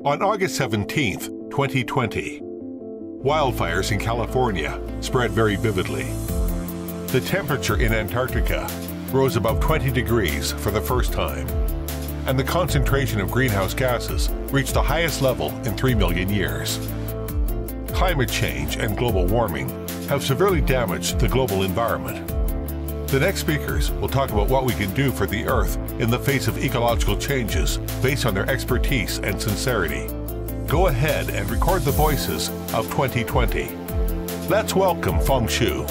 On August 17th, 2020, wildfires in California spread very vividly. The temperature in Antarctica rose above 20 degrees for the first time, and the concentration of greenhouse gases reached the highest level in 3 million years. Climate change and global warming have severely damaged the global environment. The next speakers will talk about what we can do for the Earth in the face of ecological changes based on their expertise and sincerity. Go ahead and record the voices of 2020. Let's welcome冯殊.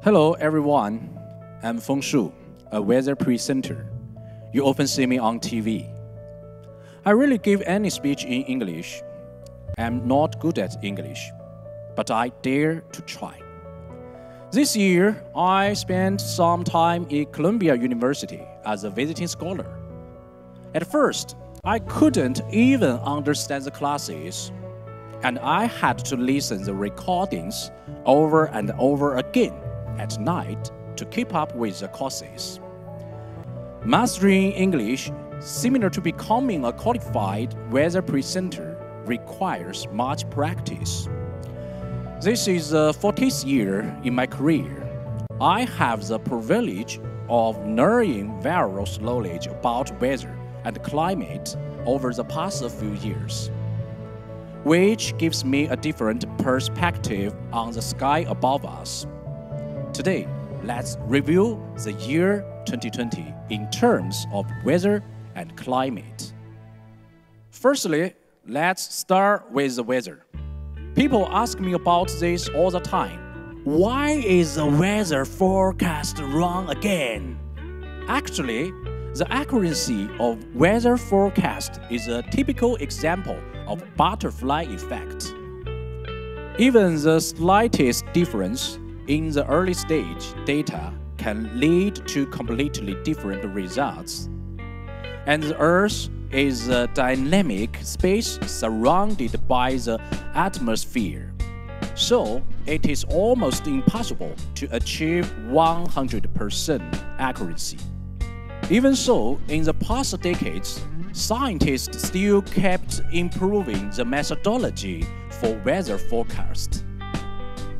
Hello everyone, I'm冯殊, a weather presenter. You often see me on TV. I rarely give any speech in English. I'm not good at English, but I dare to try. This year, I spent some time at Columbia University as a visiting scholar. At first, I couldn't even understand the classes, and I had to listen to the recordings over and over again at night to keep up with the courses. Mastering English, similar to becoming a qualified weather presenter, requires much practice. This is the 40th year in my career. I have the privilege of learning various knowledge about weather and climate over the past few years, which gives me a different perspective on the sky above us. Today, let's review the year 2020 in terms of weather and climate. Firstly, let's start with the weather. People ask me about this all the time. Why is the weather forecast wrong again? Actually, the accuracy of weather forecast is a typical example of butterfly effect. Even the slightest difference in the early stage data can lead to completely different results. And the Earth is a dynamic space surrounded by the atmosphere. So, it is almost impossible to achieve 100% accuracy. Even so, in the past decades, scientists still kept improving the methodology for weather forecast.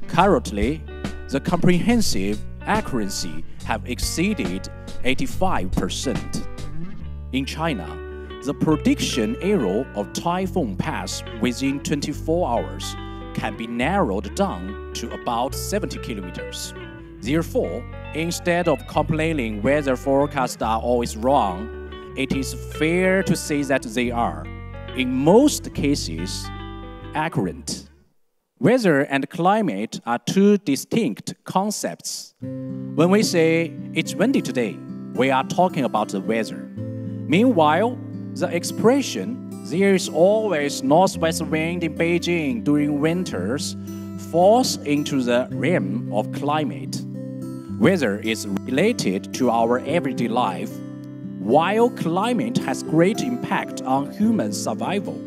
Currently, the comprehensive accuracy have exceeded 85%. In China, the prediction error of typhoon paths within 24 hours can be narrowed down to about 70 kilometers. Therefore, instead of complaining weather forecasts are always wrong, it is fair to say that they are, in most cases, accurate. Weather and climate are two distinct concepts. When we say it's windy today, we are talking about the weather. Meanwhile, the expression, there is always northwest wind in Beijing during winters, falls into the realm of climate. Weather is related to our everyday life, while climate has great impact on human survival.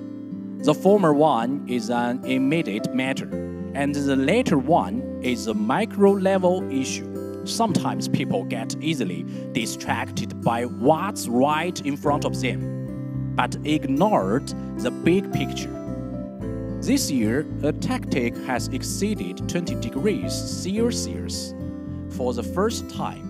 The former one is an immediate matter, and the latter one is a micro-level issue. Sometimes people get easily distracted by what's right in front of them, but ignored the big picture. This year, Antarctic has exceeded 20 degrees Celsius for the first time.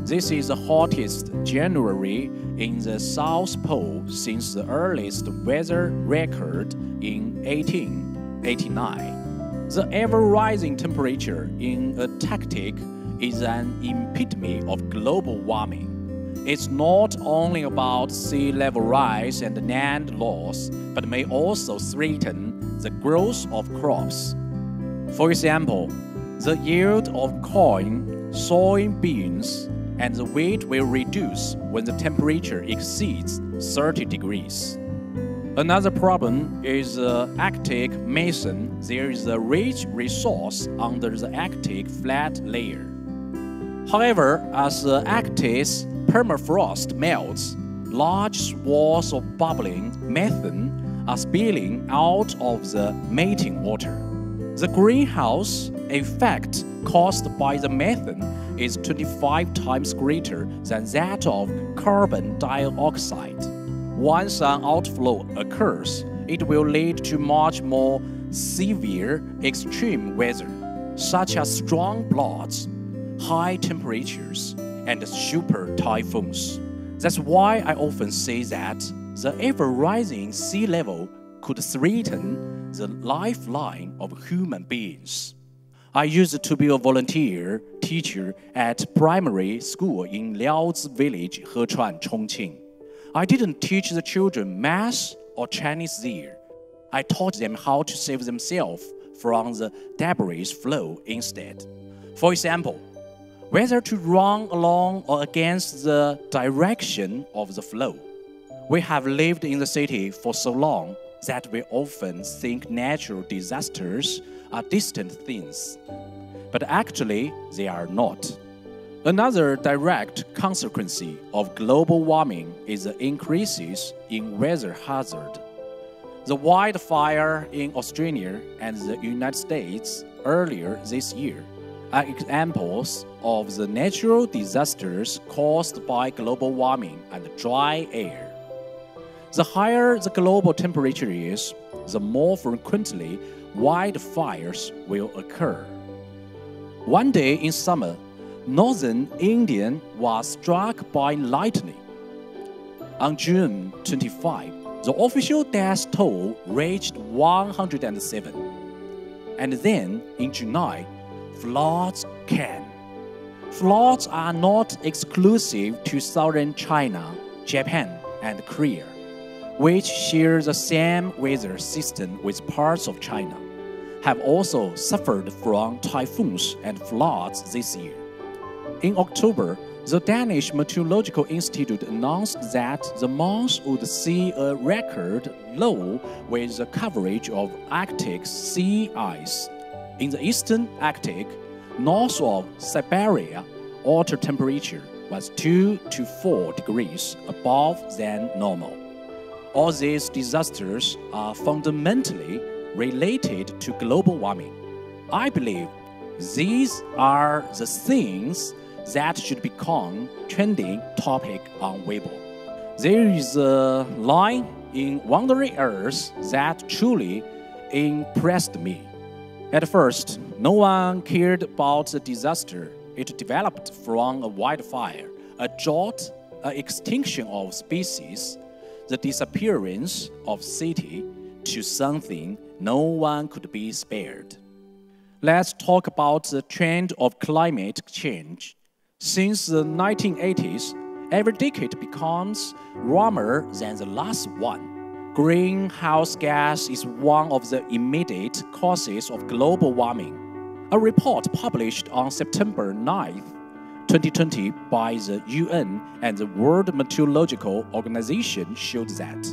This is the hottest January in the South Pole since the earliest weather record in 1889. The ever-rising temperature in Antarctic is an epitome of global warming. It's not only about sea level rise and land loss, but may also threaten the growth of crops. For example, the yield of corn, soybeans, and the wheat will reduce when the temperature exceeds 30 degrees. Another problem is the Arctic methane. There is a rich resource under the Arctic flat layer. However, as the Arctic's permafrost melts, large swaths of bubbling methane are spilling out of the melting water. The greenhouse effect caused by the methane is 25 times greater than that of carbon dioxide. Once an outflow occurs, it will lead to much more severe extreme weather, such as strong floods, high temperatures, and super typhoons. That's why I often say that the ever-rising sea level could threaten the lifeline of human beings. I used to be a volunteer teacher at primary school in Liaozi village, Hechuan, Chongqing. I didn't teach the children math or Chinese there. I taught them how to save themselves from the debris flow instead. For example, whether to run along or against the direction of the flow. We have lived in the city for so long that we often think natural disasters are distant things, but actually they are not. Another direct consequence of global warming is the increases in weather hazard. The wildfire in Australia and the United States earlier this year are examples of the natural disasters caused by global warming and dry air. The higher the global temperature is, the more frequently wildfires will occur. One day in summer, northern India was struck by lightning. On June 25, the official death toll reached 107. And then, in July, floods came. Floods are not exclusive to southern China, Japan, and Korea, which share the same weather system with parts of China, have also suffered from typhoons and floods this year. In October, the Danish Meteorological Institute announced that the month would see a record low with the coverage of Arctic sea ice. In the eastern Arctic, north of Siberia, water temperature was 2 to 4 degrees above than normal. All these disasters are fundamentally related to global warming. I believe these are the things that should become trending topic on Weibo. There is a line in Wandering Earth that truly impressed me. At first, no one cared about the disaster. It developed from a wildfire, a drought, an extinction of species, the disappearance of city, to something no one could be spared. Let's talk about the trend of climate change. Since the 1980s, every decade becomes warmer than the last one. Greenhouse gas is one of the immediate causes of global warming. A report published on September 9, 2020 by the UN and the World Meteorological Organization showed that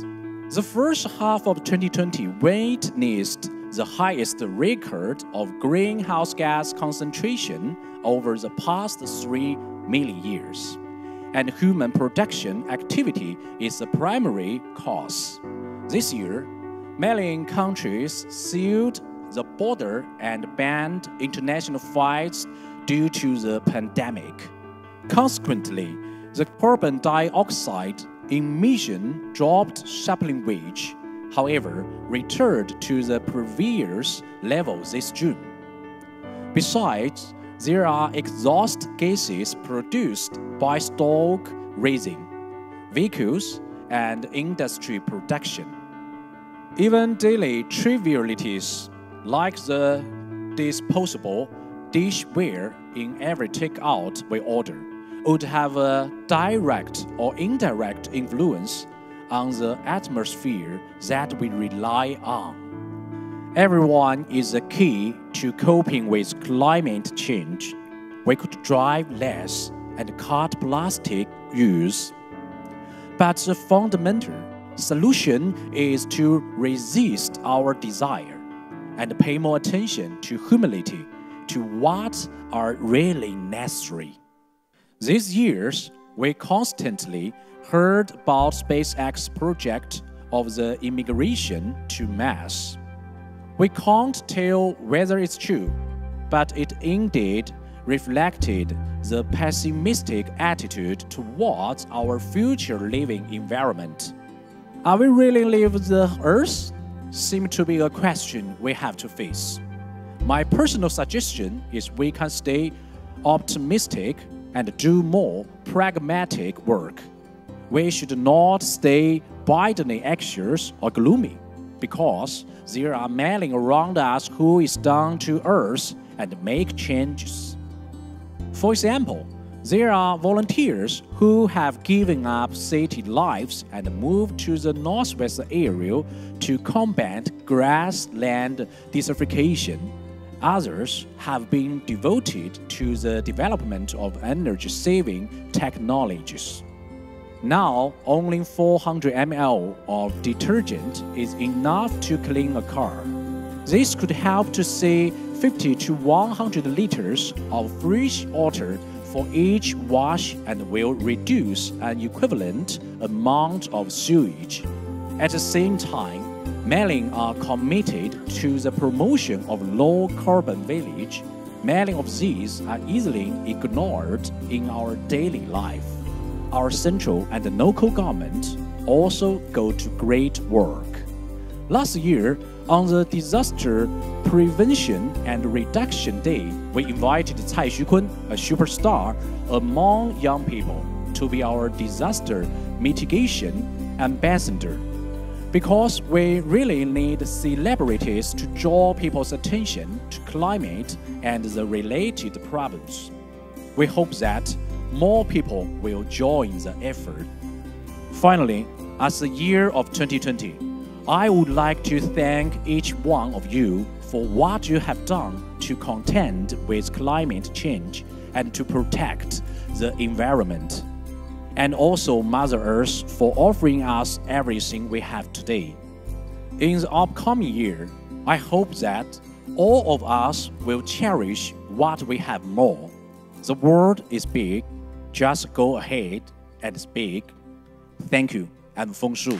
the first half of 2020 witnessed the highest record of greenhouse gas concentration over the past 3 million years, and human production activity is the primary cause. This year, many countries sealed the border and banned international flights due to the pandemic. Consequently, the carbon dioxide emission dropped sharply, which, however, returned to the previous level this June. Besides, there are exhaust gases produced by stock raising, vehicles, and industry production. Even daily trivialities like the disposable dishware in every takeout we order would have a direct or indirect influence on the atmosphere that we rely on. Everyone is a key to coping with climate change. We could drive less and cut plastic use. But the fundamental solution is to resist our desire and pay more attention to humility, to what are really necessary. These years, we constantly heard about SpaceX project of the immigration to Mars. We can't tell whether it's true, but it indeed reflected the pessimistic attitude towards our future living environment. Are we really leaving the Earth? Seems to be a question we have to face. My personal suggestion is we can stay optimistic and do more pragmatic work. We should not stay blindly anxious or gloomy, because there are many around us who is down to earth and make changes. For example, there are volunteers who have given up city lives and moved to the northwest area to combat grassland desertification. Others have been devoted to the development of energy-saving technologies. Now, only 400 ml of detergent is enough to clean a car. This could help to save 50 to 100 liters of fresh water for each wash and will reduce an equivalent amount of sewage. At the same time, many are committed to the promotion of low-carbon village. Many of these are easily ignored in our daily life. Our central and local government also go to great work. Last year, on the Disaster Prevention and Reduction Day, we invited Cai Xukun, a superstar among young people, to be our disaster mitigation ambassador. Because we really need celebrities to draw people's attention to climate and the related problems. We hope that more people will join the effort. Finally, as the year of 2020, I would like to thank each one of you for what you have done to contend with climate change and to protect the environment, and also Mother Earth for offering us everything we have today. In the upcoming year, I hope that all of us will cherish what we have more. The world is big. Just go ahead and speak. Thank you. I'm冯殊.